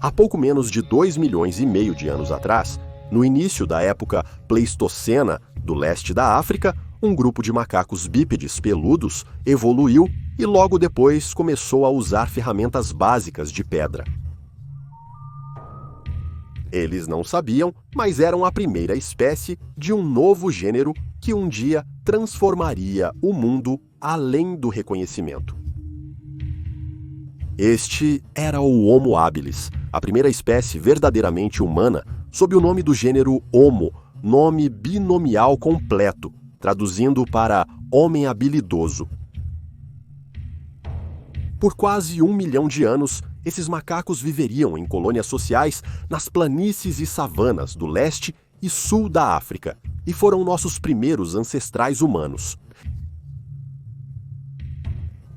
Há pouco menos de 2,5 milhões de anos atrás, no início da época Pleistocena do leste da África, um grupo de macacos bípedes peludos evoluiu e logo depois começou a usar ferramentas básicas de pedra. Eles não sabiam, mas eram a primeira espécie de um novo gênero que um dia transformaria o mundo além do reconhecimento. Este era o Homo habilis, a primeira espécie verdadeiramente humana, sob o nome do gênero Homo, nome binomial completo, traduzindo para homem habilidoso. Por quase 1 milhão de anos, esses macacos viveriam em colônias sociais nas planícies e savanas do leste e sul da África, e foram nossos primeiros ancestrais humanos.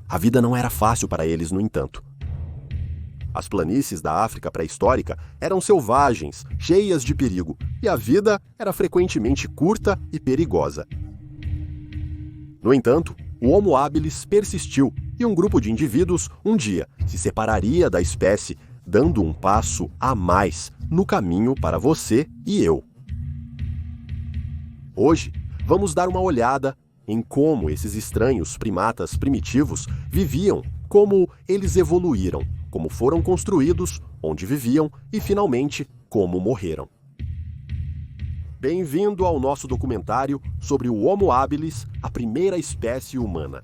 A vida não era fácil para eles, no entanto. As planícies da África pré-histórica eram selvagens, cheias de perigo, e a vida era frequentemente curta e perigosa. No entanto, o Homo habilis persistiu e um grupo de indivíduos, um dia, se separaria da espécie, dando um passo a mais no caminho para você e eu. Hoje, vamos dar uma olhada em como esses estranhos primatas primitivos viviam, como eles evoluíram, como foram construídos, onde viviam e, finalmente, como morreram. Bem-vindo ao nosso documentário sobre o Homo habilis, a primeira espécie humana.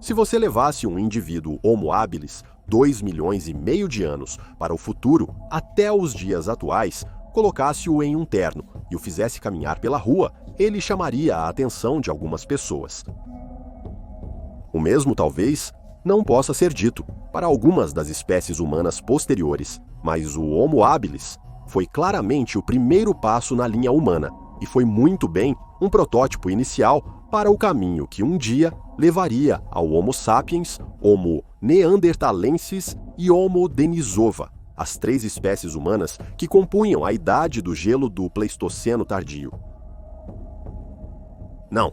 Se você levasse um indivíduo Homo habilis 2,5 milhões de anos para o futuro, até os dias atuais, colocasse-o em um terno e o fizesse caminhar pela rua, ele chamaria a atenção de algumas pessoas. O mesmo, talvez, não possa ser dito para algumas das espécies humanas posteriores, mas o Homo habilis foi claramente o primeiro passo na linha humana e foi muito bem um protótipo inicial para o caminho que um dia levaria ao Homo sapiens, Homo neanderthalensis e Homo denisova, as 3 espécies humanas que compunham a idade do gelo do Pleistoceno tardio. Não,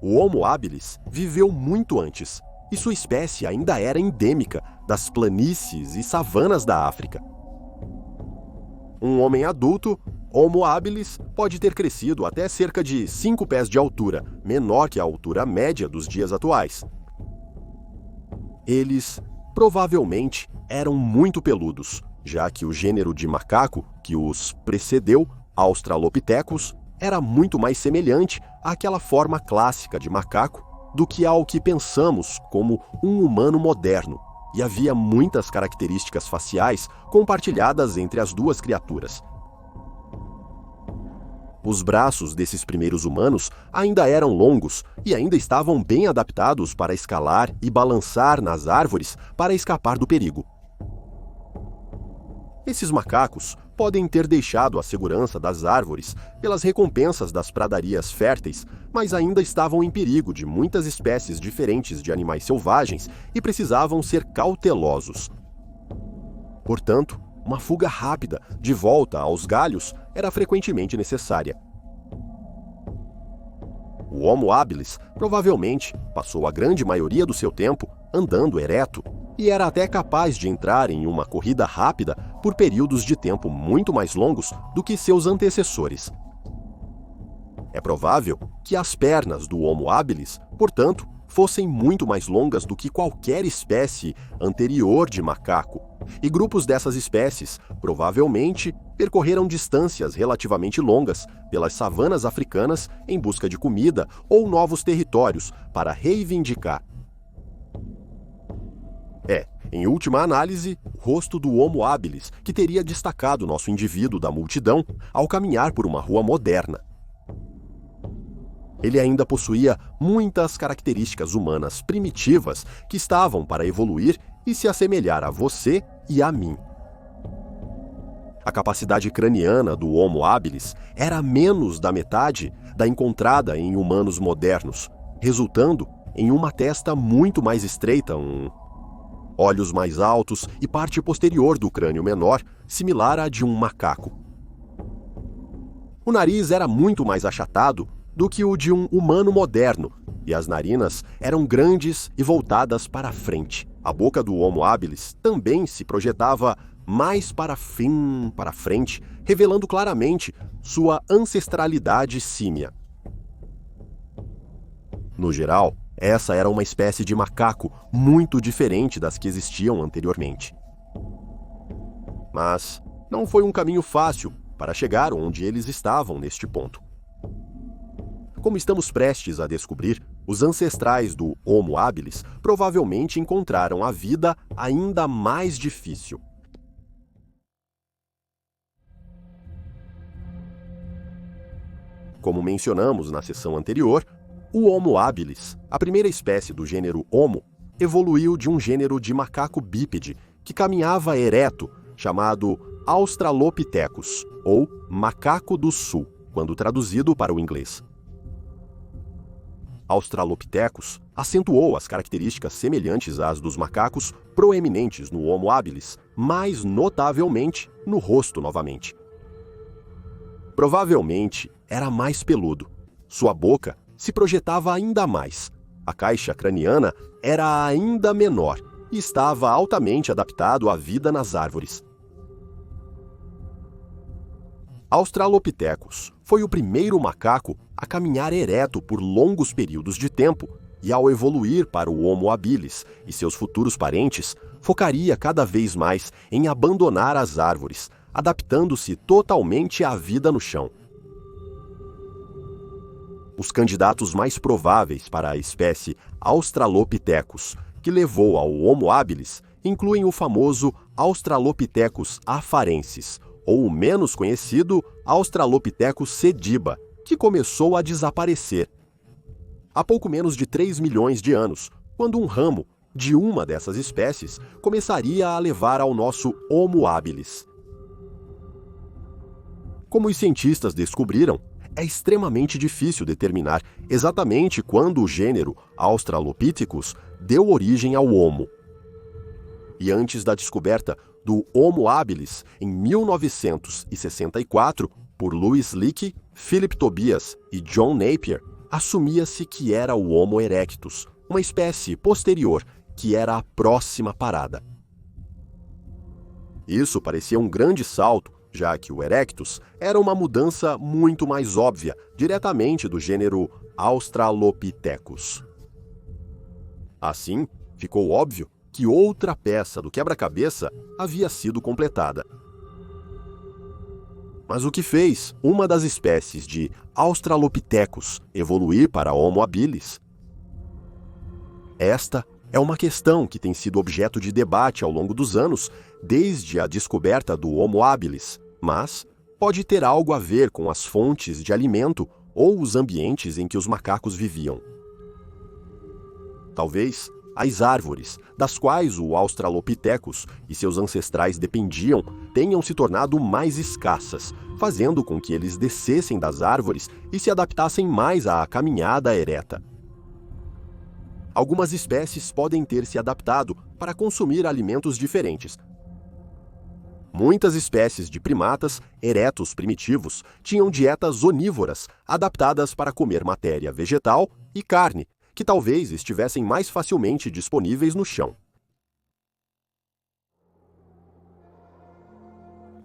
o Homo habilis viveu muito antes, e sua espécie ainda era endêmica das planícies e savanas da África. Um homem adulto, Homo habilis, pode ter crescido até cerca de 5 pés de altura, menor que a altura média dos dias atuais. Eles, provavelmente, eram muito peludos, já que o gênero de macaco que os precedeu, Australopithecus, era muito mais semelhante àquela forma clássica de macaco do que ao que pensamos como um humano moderno, e havia muitas características faciais compartilhadas entre as duas criaturas. Os braços desses primeiros humanos ainda eram longos e ainda estavam bem adaptados para escalar e balançar nas árvores para escapar do perigo. Esses macacos podem ter deixado a segurança das árvores pelas recompensas das pradarias férteis, mas ainda estavam em perigo de muitas espécies diferentes de animais selvagens e precisavam ser cautelosos. Portanto, uma fuga rápida de volta aos galhos era frequentemente necessária. O Homo habilis provavelmente passou a grande maioria do seu tempo andando ereto e era até capaz de entrar em uma corrida rápida por períodos de tempo muito mais longos do que seus antecessores. É provável que as pernas do Homo habilis, portanto, fossem muito mais longas do que qualquer espécie anterior de macaco, e grupos dessas espécies provavelmente percorreram distâncias relativamente longas pelas savanas africanas em busca de comida ou novos territórios para reivindicar. Em última análise, o rosto do Homo habilis que teria destacado nosso indivíduo da multidão ao caminhar por uma rua moderna. Ele ainda possuía muitas características humanas primitivas que estavam para evoluir e se assemelhar a você e a mim. A capacidade craniana do Homo habilis era menos da metade da encontrada em humanos modernos, resultando em uma testa muito mais estreita, olhos mais altos e parte posterior do crânio menor, similar à de um macaco. O nariz era muito mais achatado, do que o de um humano moderno, e as narinas eram grandes e voltadas para a frente. A boca do Homo habilis também se projetava mais para frente, revelando claramente sua ancestralidade símia. No geral, essa era uma espécie de macaco muito diferente das que existiam anteriormente. Mas não foi um caminho fácil para chegar onde eles estavam neste ponto. Como estamos prestes a descobrir, os ancestrais do Homo habilis provavelmente encontraram a vida ainda mais difícil. Como mencionamos na sessão anterior, o Homo habilis, a primeira espécie do gênero Homo, evoluiu de um gênero de macaco bípede que caminhava ereto, chamado Australopithecus, ou macaco do sul, quando traduzido para o inglês. Australopithecus acentuou as características semelhantes às dos macacos proeminentes no Homo habilis, mais notavelmente no rosto novamente. Provavelmente era mais peludo. Sua boca se projetava ainda mais. A caixa craniana era ainda menor e estava altamente adaptado à vida nas árvores. Australopithecus foi o primeiro macaco a caminhar ereto por longos períodos de tempo e, ao evoluir para o Homo habilis e seus futuros parentes, focaria cada vez mais em abandonar as árvores, adaptando-se totalmente à vida no chão. Os candidatos mais prováveis para a espécie Australopithecus, que levou ao Homo habilis, incluem o famoso Australopithecus afarensis, ou o menos conhecido Australopithecus sediba, que começou a desaparecer há pouco menos de 3 milhões de anos, quando um ramo de uma dessas espécies começaria a levar ao nosso Homo habilis. Como os cientistas descobriram, é extremamente difícil determinar exatamente quando o gênero Australopithecus deu origem ao Homo. E antes da descoberta do Homo habilis, em 1964, por Louis Leakey, Philip Tobias e John Napier, assumia-se que era o Homo erectus, uma espécie posterior que era a próxima parada. Isso parecia um grande salto, já que o erectus era uma mudança muito mais óbvia, diretamente do gênero Australopithecus. Assim, ficou óbvio que outra peça do quebra-cabeça havia sido completada. Mas o que fez uma das espécies de Australopithecus evoluir para Homo habilis? Esta é uma questão que tem sido objeto de debate ao longo dos anos, desde a descoberta do Homo habilis, mas pode ter algo a ver com as fontes de alimento ou os ambientes em que os macacos viviam. Talvez as árvores, das quais o Australopithecus e seus ancestrais dependiam, tenham se tornado mais escassas, fazendo com que eles descessem das árvores e se adaptassem mais à caminhada ereta. Algumas espécies podem ter se adaptado para consumir alimentos diferentes. Muitas espécies de primatas eretos primitivos tinham dietas onívoras, adaptadas para comer matéria vegetal e carne, que talvez estivessem mais facilmente disponíveis no chão.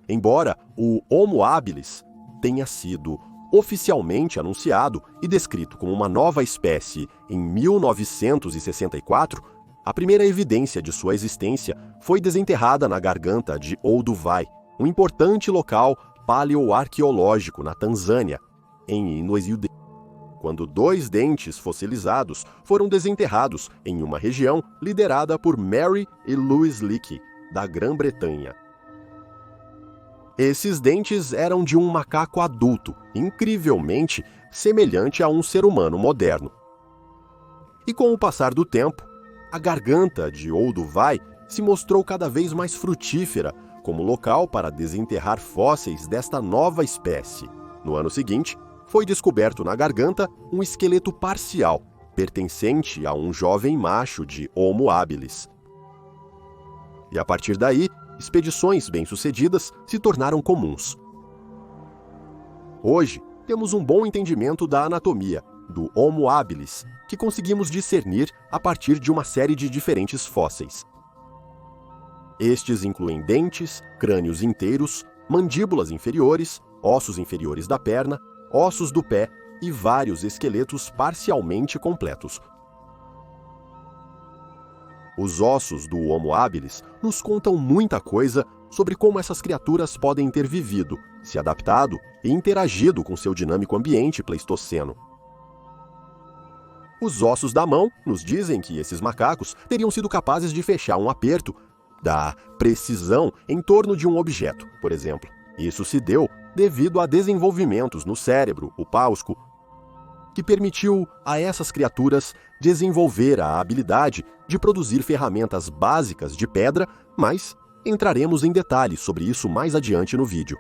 Embora o Homo habilis tenha sido oficialmente anunciado e descrito como uma nova espécie em 1964, a primeira evidência de sua existência foi desenterrada na garganta de Olduvai, um importante local paleoarqueológico na Tanzânia, em Nzoia, quando 2 dentes fossilizados foram desenterrados em uma região liderada por Mary e Louis Leakey, da Grã-Bretanha. Esses dentes eram de um macaco adulto, incrivelmente semelhante a um ser humano moderno. E com o passar do tempo, a garganta de Olduvai se mostrou cada vez mais frutífera como local para desenterrar fósseis desta nova espécie. No ano seguinte, foi descoberto na garganta um esqueleto parcial, pertencente a um jovem macho de Homo habilis. E a partir daí, expedições bem-sucedidas se tornaram comuns. Hoje, temos um bom entendimento da anatomia do Homo habilis, que conseguimos discernir a partir de uma série de diferentes fósseis. Estes incluem dentes, crânios inteiros, mandíbulas inferiores, ossos inferiores da perna, ossos do pé e vários esqueletos parcialmente completos. Os ossos do Homo habilis nos contam muita coisa sobre como essas criaturas podem ter vivido, se adaptado e interagido com seu dinâmico ambiente pleistoceno. Os ossos da mão nos dizem que esses macacos teriam sido capazes de fechar um aperto da precisão em torno de um objeto, por exemplo. Isso se deu devido a desenvolvimentos no cérebro, o páusco, que permitiu a essas criaturas desenvolver a habilidade de produzir ferramentas básicas de pedra, mas entraremos em detalhes sobre isso mais adiante no vídeo.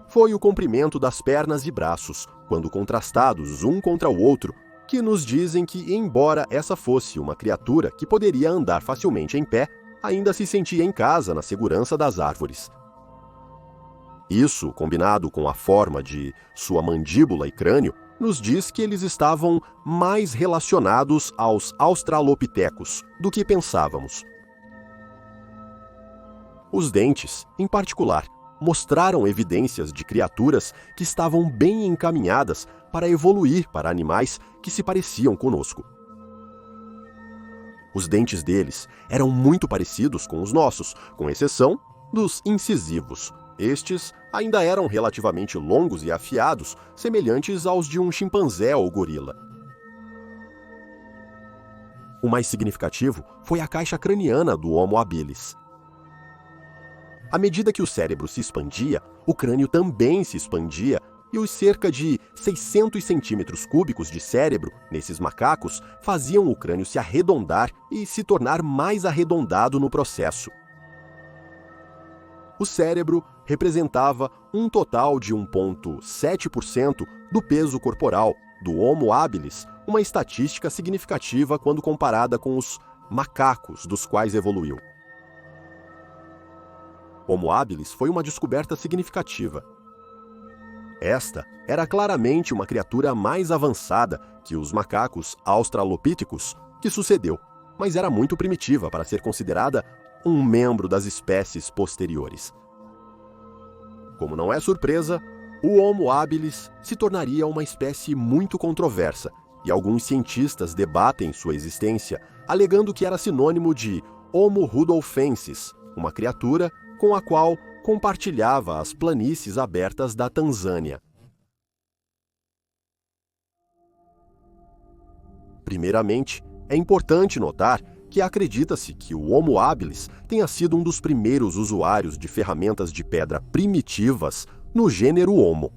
Foi o comprimento das pernas e braços, quando contrastados um contra o outro, que nos dizem que, embora essa fosse uma criatura que poderia andar facilmente em pé, ainda se sentia em casa na segurança das árvores. Isso, combinado com a forma de sua mandíbula e crânio, nos diz que eles estavam mais relacionados aos australopitecos do que pensávamos. Os dentes, em particular, mostraram evidências de criaturas que estavam bem encaminhadas para evoluir para animais que se pareciam conosco. Os dentes deles eram muito parecidos com os nossos, com exceção dos incisivos. Estes ainda eram relativamente longos e afiados, semelhantes aos de um chimpanzé ou gorila. O mais significativo foi a caixa craniana do Homo habilis. À medida que o cérebro se expandia, o crânio também se expandia, e os cerca de 600 centímetros cúbicos de cérebro nesses macacos faziam o crânio se arredondar e se tornar mais arredondado no processo. O cérebro representava um total de 1,7% do peso corporal do Homo habilis, uma estatística significativa quando comparada com os macacos dos quais evoluiu. Homo habilis foi uma descoberta significativa. Esta era claramente uma criatura mais avançada que os macacos australopithecus que sucedeu, mas era muito primitiva para ser considerada um membro das espécies posteriores. Como não é surpresa, o Homo habilis se tornaria uma espécie muito controversa, e alguns cientistas debatem sua existência, alegando que era sinônimo de Homo rudolfensis, uma criatura com a qual compartilhava as planícies abertas da Tanzânia. Primeiramente, é importante notar que acredita-se que o Homo habilis tenha sido um dos primeiros usuários de ferramentas de pedra primitivas no gênero Homo.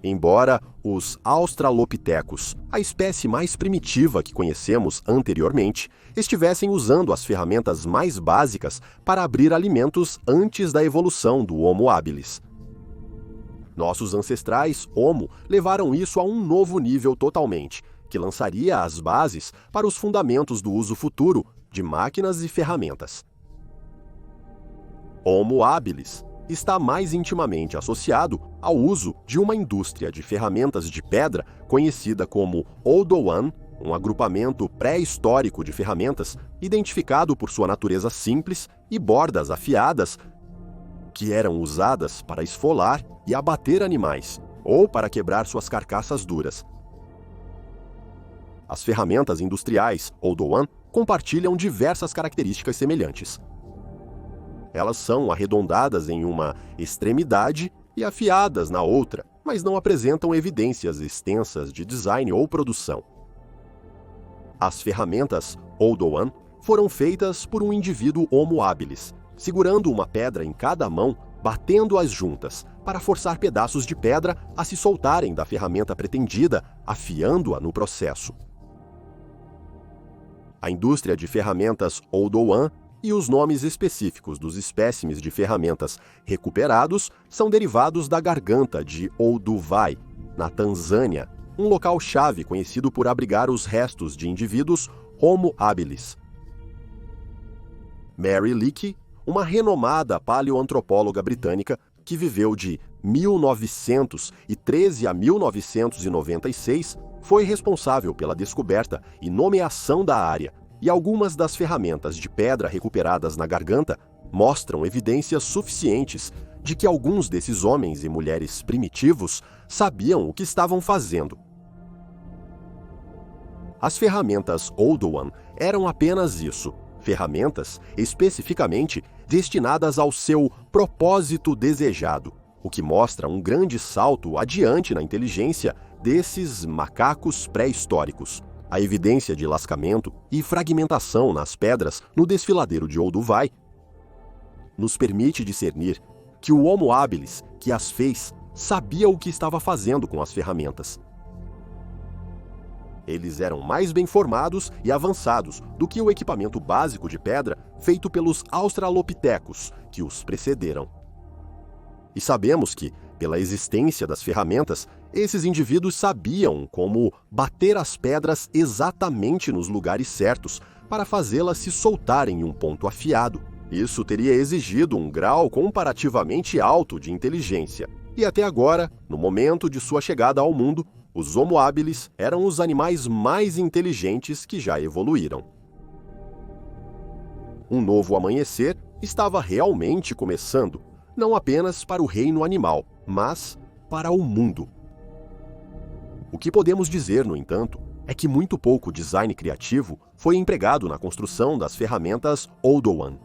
Embora os australopitecos, a espécie mais primitiva que conhecemos anteriormente, estivessem usando as ferramentas mais básicas para abrir alimentos antes da evolução do Homo habilis. Nossos ancestrais Homo levaram isso a um novo nível totalmente, que lançaria as bases para os fundamentos do uso futuro de máquinas e ferramentas. Homo habilis está mais intimamente associado ao uso de uma indústria de ferramentas de pedra conhecida como Oldowan, um agrupamento pré-histórico de ferramentas identificado por sua natureza simples e bordas afiadas que eram usadas para esfolar e abater animais ou para quebrar suas carcaças duras. As ferramentas industriais Oldowan compartilham diversas características semelhantes. Elas são arredondadas em uma extremidade e afiadas na outra, mas não apresentam evidências extensas de design ou produção. As ferramentas Oldowan foram feitas por um indivíduo Homo habilis, segurando uma pedra em cada mão, batendo-as juntas, para forçar pedaços de pedra a se soltarem da ferramenta pretendida, afiando-a no processo. A indústria de ferramentas Oldowan e os nomes específicos dos espécimes de ferramentas recuperados são derivados da garganta de Olduvai, na Tanzânia, um local-chave conhecido por abrigar os restos de indivíduos Homo habilis. Mary Leakey, uma renomada paleoantropóloga britânica que viveu de 1913 a 1996, foi responsável pela descoberta e nomeação da área, e algumas das ferramentas de pedra recuperadas na garganta mostram evidências suficientes de que alguns desses homens e mulheres primitivos sabiam o que estavam fazendo. As ferramentas Oldowan eram apenas isso, ferramentas especificamente destinadas ao seu propósito desejado, o que mostra um grande salto adiante na inteligência desses macacos pré-históricos. A evidência de lascamento e fragmentação nas pedras no desfiladeiro de Olduvai nos permite discernir que o Homo habilis que as fez sabia o que estava fazendo com as ferramentas. Eles eram mais bem formados e avançados do que o equipamento básico de pedra feito pelos australopitecos que os precederam. E sabemos que, pela existência das ferramentas, esses indivíduos sabiam como bater as pedras exatamente nos lugares certos para fazê-las se soltarem em um ponto afiado. Isso teria exigido um grau comparativamente alto de inteligência. E até agora, no momento de sua chegada ao mundo, os Homo habilis eram os animais mais inteligentes que já evoluíram. Um novo amanhecer estava realmente começando, não apenas para o reino animal, mas para o mundo. O que podemos dizer, no entanto, é que muito pouco design criativo foi empregado na construção das ferramentas Oldowan.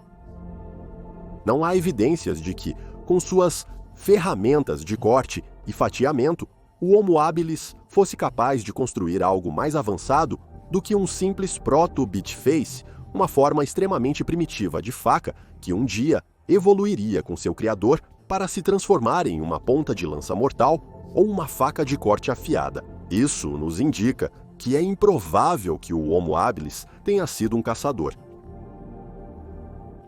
Não há evidências de que, com suas ferramentas de corte e fatiamento, o Homo habilis fosse capaz de construir algo mais avançado do que um simples proto-bitface, uma forma extremamente primitiva de faca que um dia evoluiria com seu criador para se transformar em uma ponta de lança mortal ou uma faca de corte afiada. Isso nos indica que é improvável que o Homo habilis tenha sido um caçador.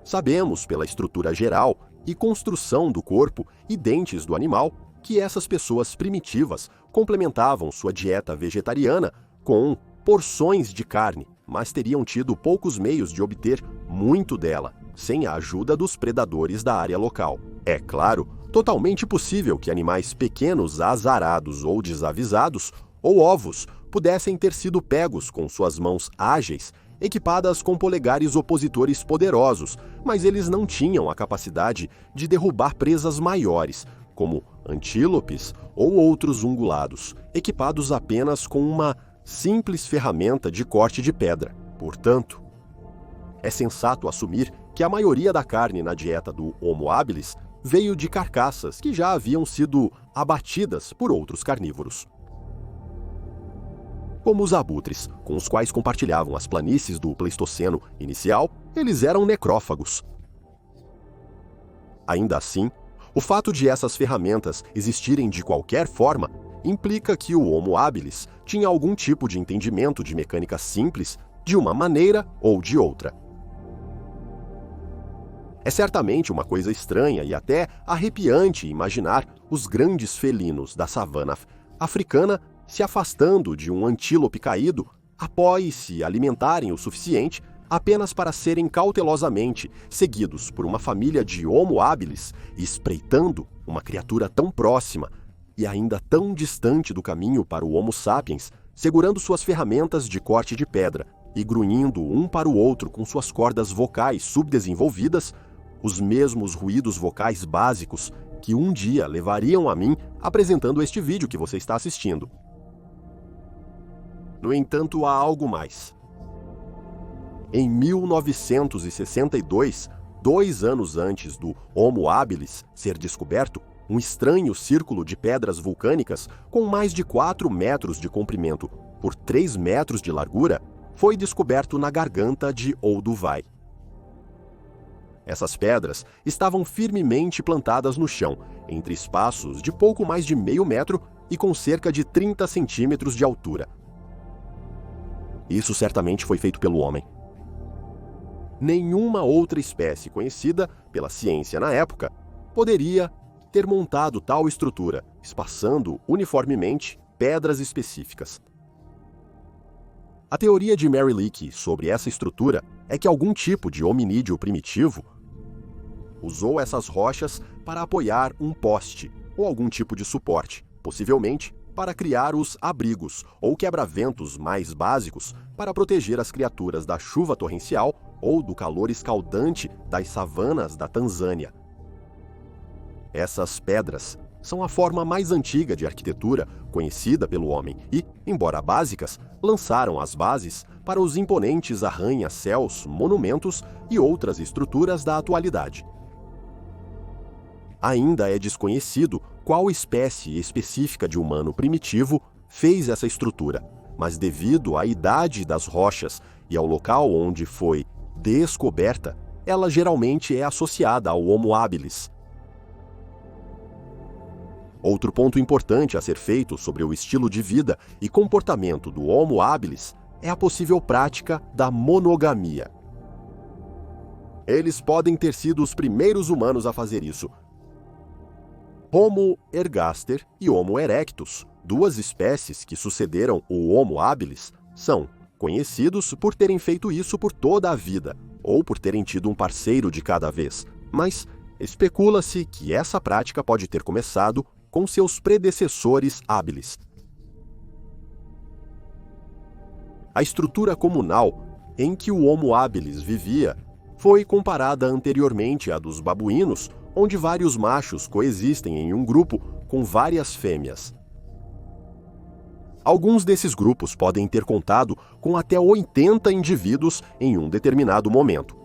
Sabemos, pela estrutura geral e construção do corpo e dentes do animal, que essas pessoas primitivas complementavam sua dieta vegetariana com porções de carne, mas teriam tido poucos meios de obter muito dela, sem a ajuda dos predadores da área local. É claro, totalmente possível que animais pequenos azarados ou desavisados, ou ovos, pudessem ter sido pegos com suas mãos ágeis, equipadas com polegares opositores poderosos, mas eles não tinham a capacidade de derrubar presas maiores, como antílopes ou outros ungulados, equipados apenas com uma simples ferramenta de corte de pedra. Portanto, é sensato assumir que a maioria da carne na dieta do Homo habilis veio de carcaças que já haviam sido abatidas por outros carnívoros. Como os abutres, com os quais compartilhavam as planícies do Pleistoceno inicial, eles eram necrófagos. Ainda assim, o fato de essas ferramentas existirem de qualquer forma implica que o Homo habilis tinha algum tipo de entendimento de mecânica simples de uma maneira ou de outra. É certamente uma coisa estranha e até arrepiante imaginar os grandes felinos da savana africana se afastando de um antílope caído após se alimentarem o suficiente apenas para serem cautelosamente seguidos por uma família de Homo habilis espreitando uma criatura tão próxima e ainda tão distante do caminho para o Homo sapiens, segurando suas ferramentas de corte de pedra e grunhindo um para o outro com suas cordas vocais subdesenvolvidas, os mesmos ruídos vocais básicos que um dia levariam a mim apresentando este vídeo que você está assistindo. No entanto, há algo mais. Em 1962, 2 anos antes do Homo habilis ser descoberto, um estranho círculo de pedras vulcânicas com mais de 4 metros de comprimento por 3 metros de largura foi descoberto na garganta de Olduvai. Essas pedras estavam firmemente plantadas no chão, entre espaços de pouco mais de meio metro e com cerca de 30 centímetros de altura. Isso certamente foi feito pelo homem. Nenhuma outra espécie conhecida pela ciência na época poderia ter montado tal estrutura, espaçando uniformemente pedras específicas. A teoria de Mary Leakey sobre essa estrutura é que algum tipo de hominídeo primitivo usou essas rochas para apoiar um poste ou algum tipo de suporte, possivelmente para criar os abrigos ou quebra-ventos mais básicos para proteger as criaturas da chuva torrencial ou do calor escaldante das savanas da Tanzânia. Essas pedras são a forma mais antiga de arquitetura conhecida pelo homem e, embora básicas, lançaram as bases para os imponentes arranha-céus, monumentos e outras estruturas da atualidade. Ainda é desconhecido qual espécie específica de humano primitivo fez essa estrutura, mas devido à idade das rochas e ao local onde foi descoberta, ela geralmente é associada ao Homo habilis. Outro ponto importante a ser feito sobre o estilo de vida e comportamento do Homo habilis é a possível prática da monogamia. Eles podem ter sido os primeiros humanos a fazer isso. Homo ergaster e Homo erectus, duas espécies que sucederam o Homo habilis, são conhecidos por terem feito isso por toda a vida, ou por terem tido um parceiro de cada vez, mas especula-se que essa prática pode ter começado com seus predecessores habilis. A estrutura comunal em que o Homo habilis vivia foi comparada anteriormente à dos babuínos, onde vários machos coexistem em um grupo com várias fêmeas. Alguns desses grupos podem ter contado com até 80 indivíduos em um determinado momento.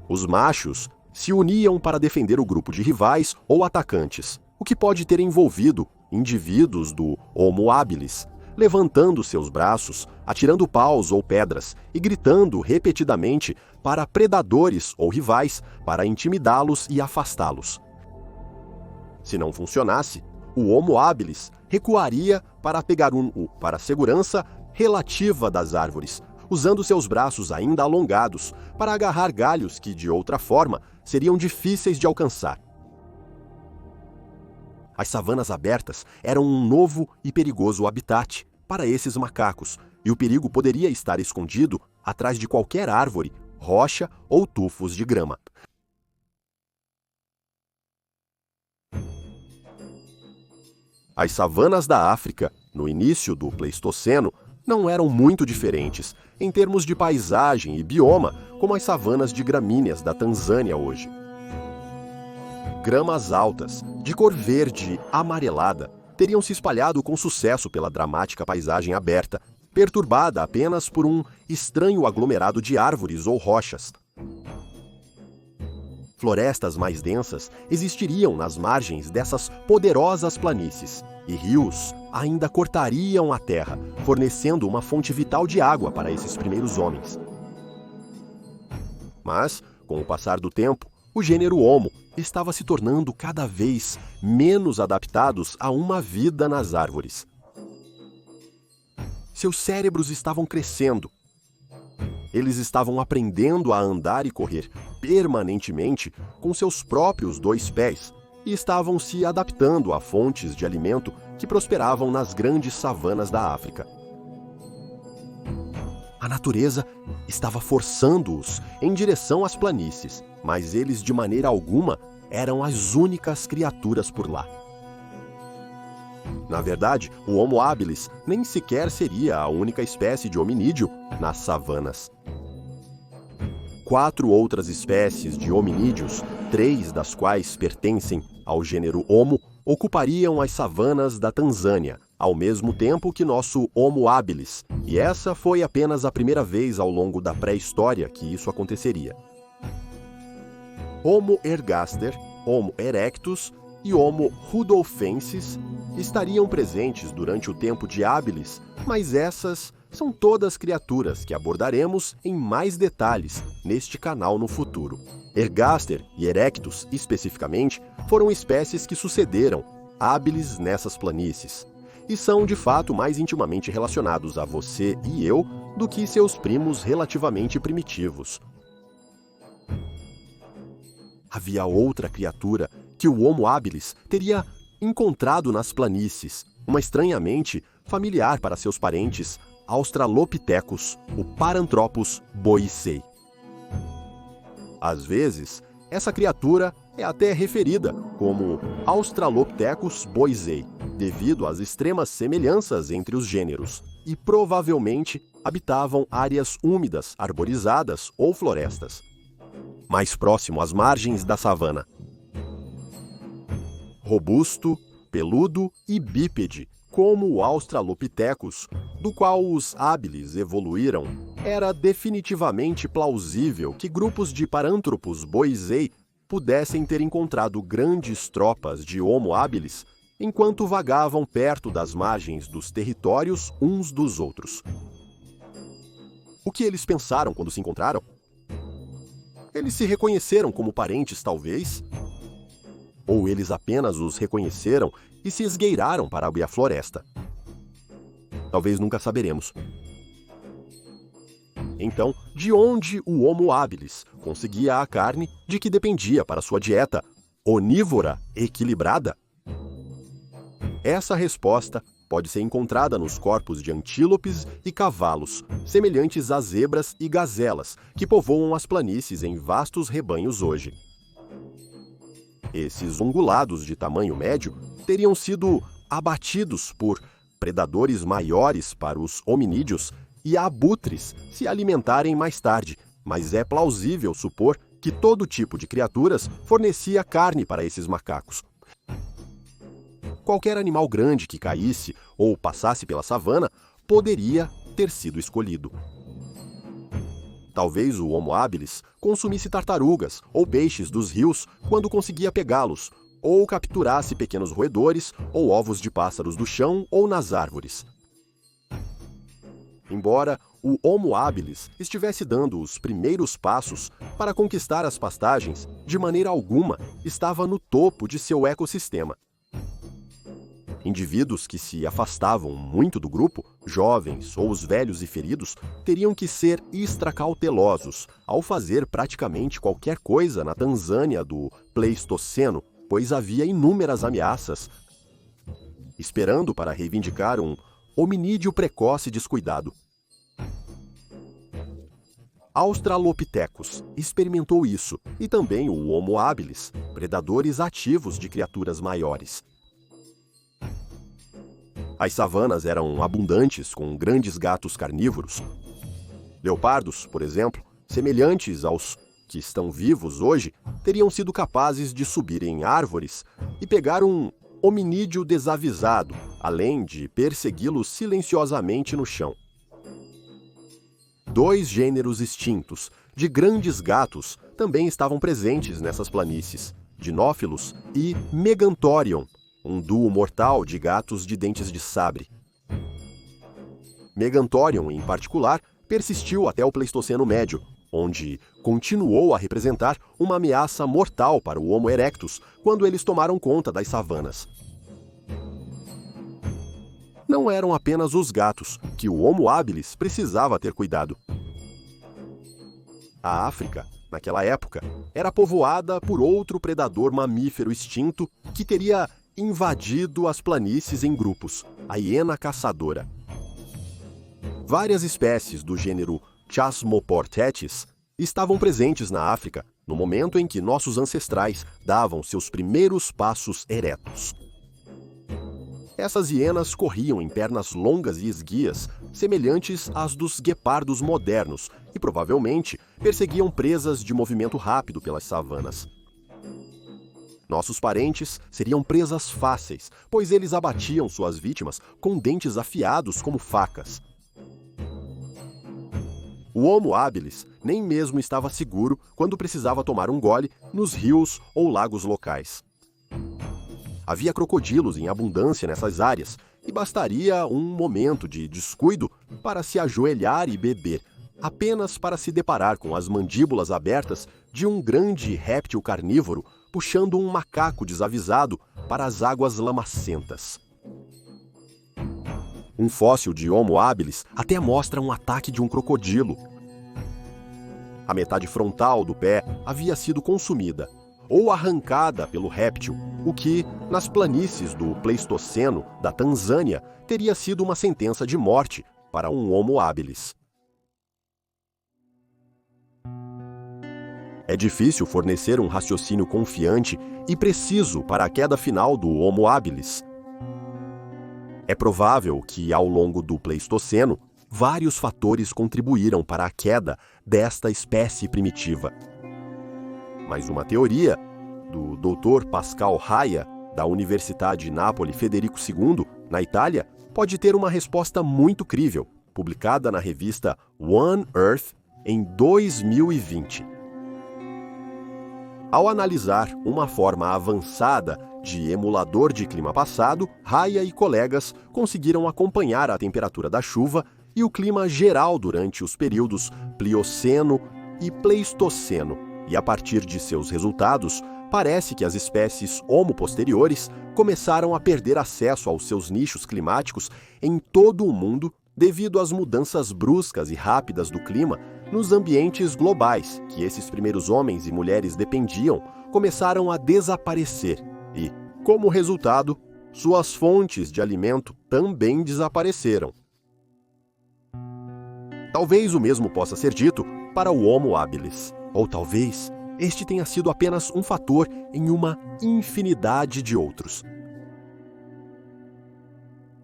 Os machos se uniam para defender o grupo de rivais ou atacantes, o que pode ter envolvido indivíduos do Homo habilis, levantando seus braços, atirando paus ou pedras e gritando repetidamente para predadores ou rivais para intimidá-los e afastá-los. Se não funcionasse, o Homo habilis recuaria para pegar para a segurança relativa das árvores, usando seus braços ainda alongados para agarrar galhos que, de outra forma, seriam difíceis de alcançar. As savanas abertas eram um novo e perigoso habitat para esses macacos, e o perigo poderia estar escondido atrás de qualquer árvore, rocha ou tufos de grama. As savanas da África, no início do Pleistoceno, não eram muito diferentes em termos de paisagem e bioma como as savanas de gramíneas da Tanzânia hoje. Gramas altas, de cor verde amarelada, teriam se espalhado com sucesso pela dramática paisagem aberta, perturbada apenas por um estranho aglomerado de árvores ou rochas. Florestas mais densas existiriam nas margens dessas poderosas planícies, e rios ainda cortariam a terra, fornecendo uma fonte vital de água para esses primeiros homens. Mas, com o passar do tempo, o gênero Homo estava se tornando cada vez menos adaptados a uma vida nas árvores. Seus cérebros estavam crescendo. Eles estavam aprendendo a andar e correr permanentemente com seus próprios 2 pés e estavam se adaptando a fontes de alimento que prosperavam nas grandes savanas da África. A natureza estava forçando-os em direção às planícies, mas eles de maneira alguma eram as únicas criaturas por lá. Na verdade, o Homo habilis nem sequer seria a única espécie de hominídeo nas savanas. 4 outras espécies de hominídeos, 3 das quais pertencem ao gênero Homo, ocupariam as savanas da Tanzânia, ao mesmo tempo que nosso Homo habilis, e essa foi apenas a primeira vez ao longo da pré-história que isso aconteceria. Homo ergaster, Homo erectus e Homo rudolfensis estariam presentes durante o tempo de habilis, mas essas são todas criaturas que abordaremos em mais detalhes neste canal no futuro. Ergaster e erectus, especificamente, foram espécies que sucederam habilis nessas planícies, e são de fato mais intimamente relacionados a você e eu do que seus primos relativamente primitivos. Havia outra criatura que o Homo habilis teria encontrado nas planícies, uma estranhamente familiar para seus parentes Australopithecus, o Paranthropus boisei. Às vezes, essa criatura é até referida como Australopithecus boisei, devido às extremas semelhanças entre os gêneros, e provavelmente habitavam áreas úmidas, arborizadas ou florestas, mais próximo às margens da savana. Robusto, peludo e bípede, como o Australopithecus, do qual os habilis evoluíram, era definitivamente plausível que grupos de Paranthropus boisei pudessem ter encontrado grandes tropas de Homo habilis enquanto vagavam perto das margens dos territórios uns dos outros. O que eles pensaram quando se encontraram? Eles se reconheceram como parentes, talvez? Ou eles apenas os reconheceram e se esgueiraram para abrir a floresta? Talvez nunca saberemos. Então, de onde o Homo habilis conseguia a carne de que dependia para sua dieta onívora equilibrada? Essa resposta pode ser encontrada nos corpos de antílopes e cavalos, semelhantes a zebras e gazelas, que povoam as planícies em vastos rebanhos hoje. Esses ungulados de tamanho médio teriam sido abatidos por predadores maiores para os hominídeos e abutres se alimentarem mais tarde, mas é plausível supor que todo tipo de criaturas fornecia carne para esses macacos. Qualquer animal grande que caísse ou passasse pela savana poderia ter sido escolhido. Talvez o Homo habilis consumisse tartarugas ou peixes dos rios quando conseguia pegá-los, ou capturasse pequenos roedores ou ovos de pássaros do chão ou nas árvores. Embora o Homo habilis estivesse dando os primeiros passos para conquistar as pastagens, de maneira alguma estava no topo de seu ecossistema. Indivíduos que se afastavam muito do grupo, jovens ou os velhos e feridos, teriam que ser extracautelosos ao fazer praticamente qualquer coisa na Tanzânia do Pleistoceno, pois havia inúmeras ameaças esperando para reivindicar um hominídeo precoce e descuidado. Australopithecus experimentou isso, e também o Homo habilis, predadores ativos de criaturas maiores. As savanas eram abundantes com grandes gatos carnívoros. Leopardos, por exemplo, semelhantes aos que estão vivos hoje, teriam sido capazes de subir em árvores e pegar um hominídeo desavisado, além de persegui-lo silenciosamente no chão. Dois gêneros extintos de grandes gatos também estavam presentes nessas planícies, Dinófilos e Meganthorion, um duo mortal de gatos de dentes de sabre. Meganthorion, em particular, persistiu até o Pleistoceno Médio, onde continuou a representar uma ameaça mortal para o Homo erectus quando eles tomaram conta das savanas. Não eram apenas os gatos que o Homo habilis precisava ter cuidado. A África, naquela época, era povoada por outro predador mamífero extinto que teria invadido as planícies em grupos, a hiena caçadora. Várias espécies do gênero Chasmoportetes estavam presentes na África no momento em que nossos ancestrais davam seus primeiros passos eretos. Essas hienas corriam em pernas longas e esguias, semelhantes às dos guepardos modernos, e provavelmente perseguiam presas de movimento rápido pelas savanas. Nossos parentes seriam presas fáceis, pois eles abatiam suas vítimas com dentes afiados como facas. O Homo habilis nem mesmo estava seguro quando precisava tomar um gole nos rios ou lagos locais. Havia crocodilos em abundância nessas áreas, e bastaria um momento de descuido para se ajoelhar e beber, apenas para se deparar com as mandíbulas abertas de um grande réptil carnívoro puxando um macaco desavisado para as águas lamacentas. Um fóssil de Homo habilis até mostra um ataque de um crocodilo. A metade frontal do pé havia sido consumida ou arrancada pelo réptil, o que, nas planícies do Pleistoceno da Tanzânia, teria sido uma sentença de morte para um Homo habilis. É difícil fornecer um raciocínio confiante e preciso para a queda final do Homo habilis. É provável que, ao longo do Pleistoceno, vários fatores contribuíram para a queda desta espécie primitiva. Mas uma teoria do Dr. Pascal Raya, da Universidade Napoli Federico II, na Itália, pode ter uma resposta muito crível, publicada na revista One Earth em 2020. Ao analisar uma forma avançada de emulador de clima passado, Raya e colegas conseguiram acompanhar a temperatura da chuva e o clima geral durante os períodos Plioceno e Pleistoceno, e a partir de seus resultados, parece que as espécies Homo posteriores começaram a perder acesso aos seus nichos climáticos em todo o mundo devido às mudanças bruscas e rápidas do clima nos ambientes globais que esses primeiros homens e mulheres dependiam, começaram a desaparecer e, como resultado, suas fontes de alimento também desapareceram. Talvez o mesmo possa ser dito para o Homo habilis, ou talvez este tenha sido apenas um fator em uma infinidade de outros.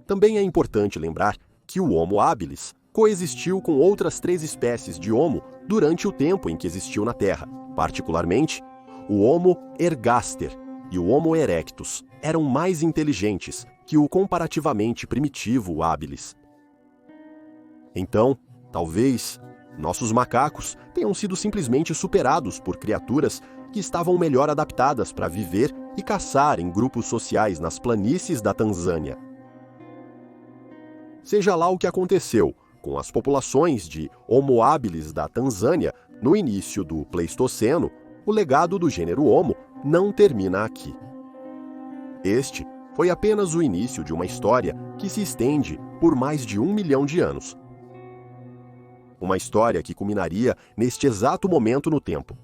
Também é importante lembrar que o Homo habilis coexistiu com outras 3 espécies de Homo durante o tempo em que existiu na Terra. Particularmente, o Homo ergaster e o Homo erectus eram mais inteligentes que o comparativamente primitivo habilis. Então, talvez nossos macacos tenham sido simplesmente superados por criaturas que estavam melhor adaptadas para viver e caçar em grupos sociais nas planícies da Tanzânia. Seja lá o que aconteceu com as populações de Homo habilis da Tanzânia no início do Pleistoceno, o legado do gênero Homo não termina aqui. Este foi apenas o início de uma história que se estende por mais de 1 milhão de anos. Uma história que culminaria neste exato momento no tempo.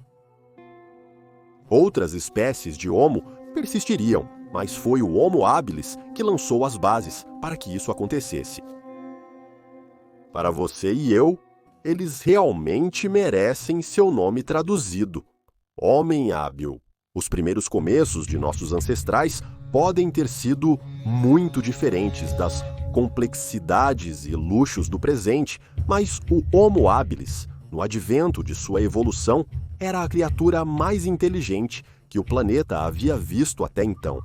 Outras espécies de Homo persistiriam, mas foi o Homo habilis que lançou as bases para que isso acontecesse. Para você e eu, eles realmente merecem seu nome traduzido: Homem hábil. Os primeiros começos de nossos ancestrais podem ter sido muito diferentes das complexidades e luxos do presente, mas o Homo habilis, no advento de sua evolução, era a criatura mais inteligente que o planeta havia visto até então.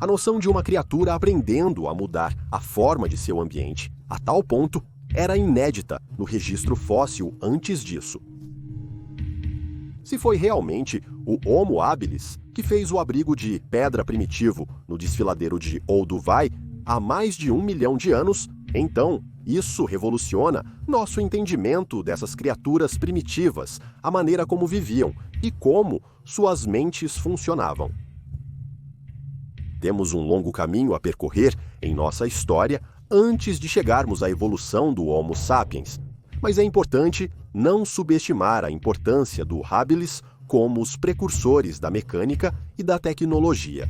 A noção de uma criatura aprendendo a mudar a forma de seu ambiente, a tal ponto, era inédita no registro fóssil antes disso. Se foi realmente o Homo habilis que fez o abrigo de pedra primitivo no desfiladeiro de Olduvai há mais de 1 milhão de anos, então isso revoluciona nosso entendimento dessas criaturas primitivas, a maneira como viviam e como suas mentes funcionavam. Temos um longo caminho a percorrer em nossa história antes de chegarmos à evolução do Homo sapiens, mas é importante não subestimar a importância do habilis como os precursores da mecânica e da tecnologia.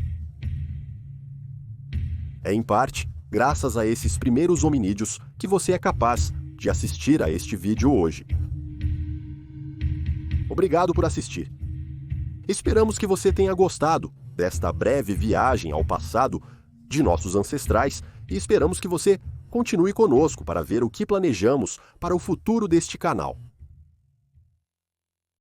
É em parte graças a esses primeiros hominídeos que você é capaz de assistir a este vídeo hoje. Obrigado por assistir. Esperamos que você tenha gostado desta breve viagem ao passado de nossos ancestrais e esperamos que você continue conosco para ver o que planejamos para o futuro deste canal.